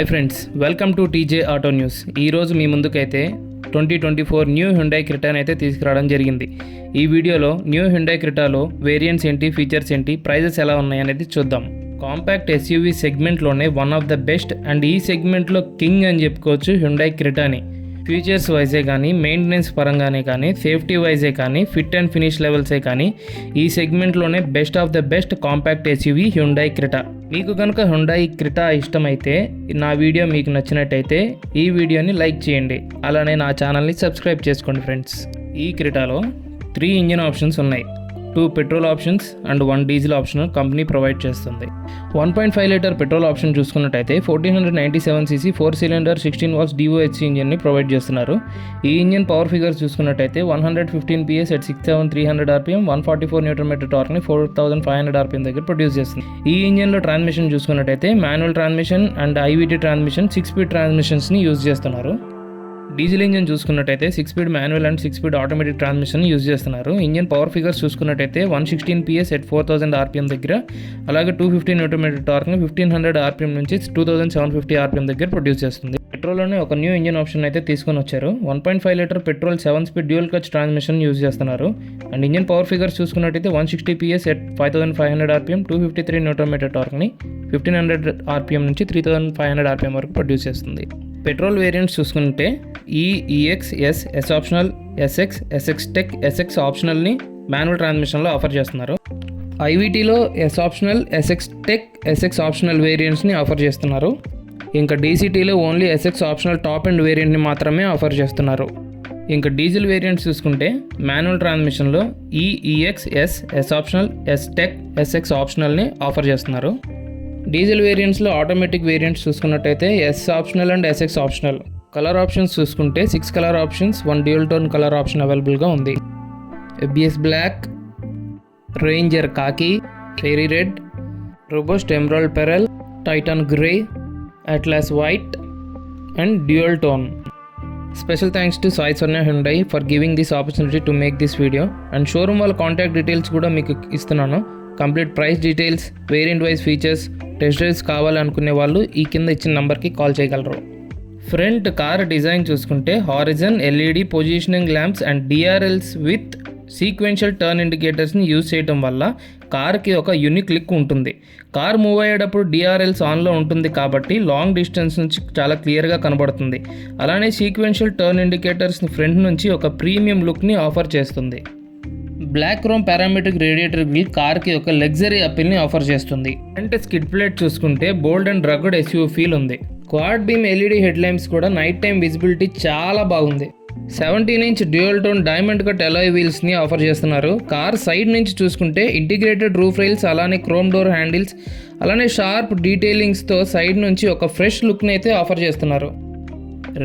Hi friends, welcome to TJ auto news. ఈరోజు మీ ముందుకైతే 2024 న్యూ హ్యుండై క్రెటాని అయితే తీసుకురావడం జరిగింది. ఈ వీడియోలో న్యూ హ్యుండై క్రెటాలో వేరియంట్స్ ఏంటి, ఫీచర్స్ ఏంటి, ప్రైజెస్ ఎలా ఉన్నాయి అనేది చూద్దాం. కాంపాక్ట్ ఎస్యూవీ సెగ్మెంట్లోనే one of the best and ఈ సెగ్మెంట్లో కింగ్ అని చెప్పుకోవచ్చు హ్యుండై క్రెటాని. ఫీచర్స్ వైజే కానీ, మెయింటెనెన్స్ పరంగానే కానీ, సేఫ్టీ వైజే కానీ, ఫిట్ అండ్ ఫినిష్ లెవెల్సే కానీ ఈ సెగ్మెంట్లోనే best of the best compact SUV Hyundai Creta. మీకు కనుక హ్యుండై క్రెటా ఇష్టమైతే, నా వీడియో మీకు నచ్చినట్టయితే ఈ వీడియోని లైక్ చేయండి, అలానే నా ఛానల్ని సబ్స్క్రైబ్ చేసుకోండి ఫ్రెండ్స్. ఈ క్రెటాలో 3 ఇంజిన్ ఆప్షన్స్ ఉన్నాయి. 2 petrol options and 1 diesel option company provide చేస్తుంది. 1.5 లీటర్ పెట్రోల్ ఆప్షన్ చూసుకున్నట్టయితే 1497cc 4 సిలిండర్ 16 వాట్స్ DOHC ఇంజిన్ని ప్రొవైడ్ చేస్తున్నారు. ఈ ఇంజిన్ పవర్ ఫిగర్స్ చూసుకున్నట్టయితే 115 PS at 67300 RPM, 144 Nm టార్క్ని 4500 RPM దగ్గర ప్రొడ్యూస్ చేస్తుంది. ఈ ఇంజిన్లో ట్రాన్స్మిషన్ చూసుకున్నట్టయితే manual transmission and IVT transmission 6 speed ట్రాన్స్మిషన్స్ని యూజ్ చేస్తున్నారు. డీజిల్ ఇంజిన్ చూసుకున్నట్టయితే 6 speed manual and 6 speed automatic transmission use చేస్తున్నారు. ఇంజిన్ పవర్ ఫిగర్స్ చూసుకున్నట్టయితే 116 PS at 4000 RPM దగ్గర, అలాగే 250 Nm టార్క్ని 1500 RPM నుంచి 2750 RPM దగ్గర ప్రొడ్యూస్ చేస్తుంది. పెట్రోల్లోనే ఒక న్యూ ఇంజిన్ ఆప్షన్ అయితే తీసుకొని వచ్చారు. 1.5 litre petrol 7 speed dual clutch transmission use చేస్తున్నారు. అండ్ ఇంజిన్ పవర్ ఫిగర్స్ చూసుకున్నట్టయితే 160 PS at 5500 RPM, 253 Nm టార్క్ని 1500 RPM నుంచి 3500 RPM వరకు ప్రొడ్యూస్ చేస్తుంది. పెట్రోల్ వేరియంట్స్ చూసుకుంటే EX, S optional, SX tech, SX ఆప్షనల్ని మాన్యువల్ ట్రాన్స్మిషన్లో ఆఫర్ చేస్తున్నారు. IVTలో S optional, SX tech, SX optional వేరియంట్స్ని ఆఫర్ చేస్తున్నారు. ఇంకా DCTలో only SX optional top and వేరియంట్ని మాత్రమే ఆఫర్ చేస్తున్నారు. ఇంకా డీజిల్ వేరియంట్స్ చూసుకుంటే మాన్యువల్ ట్రాన్స్మిషన్లో EX, S optional, S tech, SX ఆప్షనల్ని ఆఫర్ చేస్తున్నారు. డీజిల్ వేరియంట్స్లో ఆటోమేటిక్ వేరియంట్స్ చూసుకున్నట్టయితే S optional and SX optional. Colour options చూసుకుంటే 6 colour options, 1 dual tone colour option అవైలబుల్గా ఉంది. ABS బ్లాక్, రేంజర్ కాకి, fairy red, robust emerald pearl, Titan grey, atlas white and dual tone. Special thanks to Sai Sonia Hyundai for giving this opportunity to make this video. And showroom వాళ్ళ contact details కూడా మీకు ఇస్తున్నాను. Complete price details, variant wise features, test drives కావాలనుకునే వాళ్ళు ఈ కింద ఇచ్చిన నెంబర్కి కాల్ చేయగలరు. ఫ్రంట్ కార్ డిజైన్ చూసుకుంటే horizon LED positioning lamps and DRLs with sequential turn ఇండికేటర్స్ని యూజ్ చేయడం వల్ల కార్కి ఒక యూనిక్ లుక్ ఉంటుంది. కార్ మూవ్ అయ్యేటప్పుడు DRLs ఆన్లో ఉంటుంది కాబట్టి లాంగ్ డిస్టెన్స్ నుంచి చాలా క్లియర్గా కనబడుతుంది. అలానే సీక్వెన్షియల్ టర్న్ ఇండికేటర్స్ని ఫ్రంట్ నుంచి ఒక ప్రీమియం లుక్ని ఆఫర్ చేస్తుంది. Black chrome parametric radiator grille కార్కి ఒక లగ్జరీ అపీల్ని ఆఫర్ చేస్తుంది. ఫ్రంట్ స్కిడ్ ప్లేట్ చూసుకుంటే bold and rugged SUV feel ఉంది. Quad beam LED head lamps కూడా నైట్ టైం విజిబిలిటీ చాలా బాగుంది. 17-inch dual tone diamond cut alloy వీల్స్ని ఆఫర్ చేస్తున్నారు. కార్ సైడ్ నుంచి చూసుకుంటే ఇంటిగ్రేటెడ్ రూఫ్ రైల్స్, అలానే క్రోమ్ డోర్ హ్యాండిల్స్, అలానే షార్ప్ డీటెయిలింగ్స్తో సైడ్ నుంచి ఒక ఫ్రెష్ లుక్ని అయితే ఆఫర్ చేస్తున్నారు.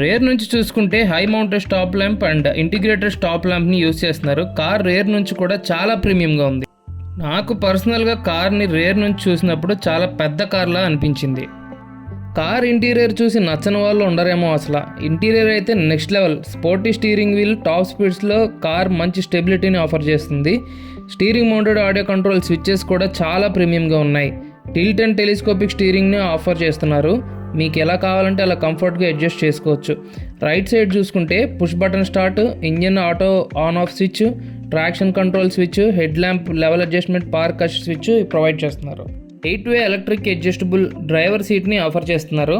రేర్ నుంచి చూసుకుంటే high mounted stop lamp and integrated stop ల్యాంప్ని యూజ్ చేస్తున్నారు. కార్ రేర్ నుంచి కూడా చాలా ప్రీమియంగా ఉంది. నాకు పర్సనల్గా కార్ని రేర్ నుంచి చూసినప్పుడు చాలా పెద్ద కార్లా అనిపించింది. కార్ ఇంటీరియర్ చూసి నచ్చని వాళ్ళు ఉండరేమో. అసలు ఇంటీరియర్ అయితే next level. Sporty steering wheel, top స్పీడ్స్లో కార్ మంచి స్టెబిలిటీని ఆఫర్ చేస్తుంది. Steering mounted audio control switches కూడా చాలా ప్రీమియంగా ఉన్నాయి. టిల్ట్ అండ్ టెలిస్కోపిక్ స్టీరింగ్ని ఆఫర్ చేస్తున్నారు. మీకు ఎలా కావాలంటే అలా కంఫర్ట్గా అడ్జస్ట్ చేసుకోవచ్చు. రైట్ సైడ్ చూసుకుంటే push button start, engine auto on off switch, traction control switch, head lamp level adjustment, park assist switch provide చేస్తున్నారు. 8-way ఎలక్ట్రిక్ అడ్జస్టబుల్ డ్రైవర్ సీట్ని ఆఫర్ చేస్తున్నారు.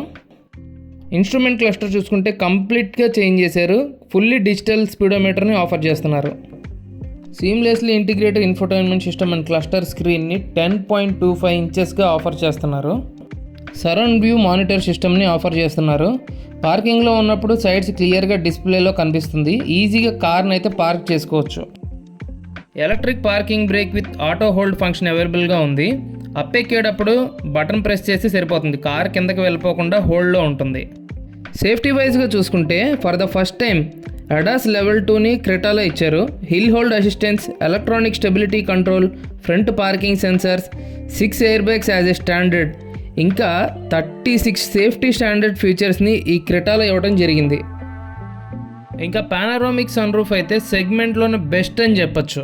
ఇన్స్ట్రుమెంట్ క్లస్టర్ చూసుకుంటే కంప్లీట్గా చేంజ్ చేశారు. ఫుల్లీ డిజిటల్ స్పీడోమీటర్ని offer చేస్తున్నారు. Seamlessly integrated infotainment system and cluster స్క్రీన్ని 10.25 ఇంచెస్గా ఆఫర్ చేస్తున్నారు. సరౌండ్ వ్యూ మానిటర్ సిస్టమ్ని ఆఫర్ చేస్తున్నారు. పార్కింగ్లో ఉన్నప్పుడు సైడ్స్ క్లియర్గా డిస్ప్లేలో కనిపిస్తుంది. ఈజీగా కార్ని అయితే పార్క్ చేసుకోవచ్చు. Electric parking break with auto hold function అవైలబుల్గా ఉంది. అప్ ఎక్కేటప్పుడు బటన్ ప్రెస్ చేస్తే సరిపోతుంది. కార్ కిందకి వెళ్ళిపోకుండా హోల్డ్లో ఉంటుంది. సేఫ్టీ వైజ్గా చూసుకుంటే for the first time ADAS Level 2ని క్రెటాలో ఇచ్చారు. Hill hold assistance, electronic stability control, front parking sensors, 6 air bags as a standard, ఇంకా 36 సేఫ్టీ స్టాండర్డ్ ఫీచర్స్ని ఈ క్రెటాలో ఇవ్వడం జరిగింది. ఇంకా పానరోమిక్ సన్ రూఫ్ అయితే సెగ్మెంట్లోనే బెస్ట్ అని చెప్పచ్చు.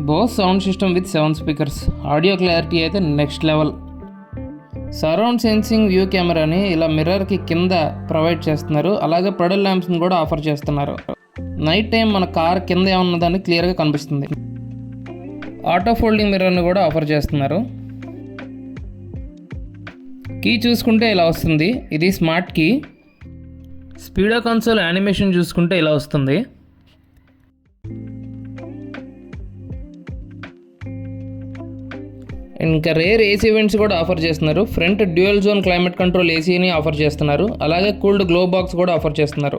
Bose sound system with 7 speakers. Audio clarity అయితే next level. Surround sensing view కెమెరాని ఇలా మిర్రర్కి కింద ప్రొవైడ్ చేస్తున్నారు. అలాగే ప్రొడల్ ల్యాంప్స్ని కూడా ఆఫర్ చేస్తున్నారు. నైట్ టైం మన కార్ కింద ఏమన్నదాన్ని క్లియర్గా కనిపిస్తుంది. ఆటో ఫోల్డింగ్ మిర్రర్ని కూడా ఆఫర్ చేస్తున్నారు. కీ చూసుకుంటే ఇలా వస్తుంది. ఇది smart key. Speedo console animation చూసుకుంటే ఇలా వస్తుంది. ఇంకా రేర్ ఏసీ ఈవెంట్స్ కూడా ఆఫర్ చేస్తున్నారు. Front dual zone climate control ఏసీని ఆఫర్ చేస్తున్నారు. అలాగే కూల్డ్ గ్లో బాక్స్ కూడా ఆఫర్ చేస్తున్నారు.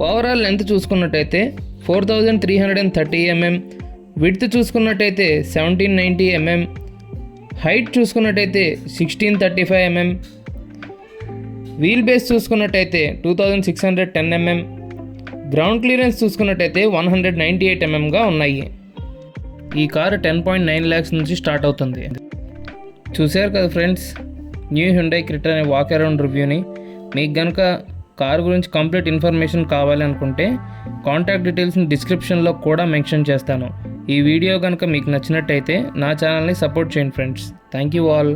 ఓవరాల్ లెంత్ చూసుకున్నట్టయితే 4330 mm, విడ్త్ చూసుకున్నట్టయితే 1790 mm, హైట్ చూసుకున్నట్టయితే 1635 mm, వీల్ బేస్ చూసుకున్నట్టయితే 2610 mm, గ్రౌండ్ క్లియరెన్స్ చూసుకున్నట్టయితే 198 mmగా ఉన్నాయి. ఈ కారు 10.9 lakhs నుంచి స్టార్ట్ అవుతుంది. చూశారు కదా ఫ్రెండ్స్, న్యూ హ్యుండై క్రెటా అనే వాక్ అరౌండ్ రివ్యూని. మీకు కనుక కారు గురించి కంప్లీట్ ఇన్ఫర్మేషన్ కావాలి అనుకుంటే కాంటాక్ట్ డీటెయిల్స్ని డిస్క్రిప్షన్లో కూడా మెన్షన్ చేస్తాను. ఈ వీడియో కనుక మీకు నచ్చినట్టయితే నా ఛానల్ని సపోర్ట్ చేయండి ఫ్రెండ్స్. Thank you all.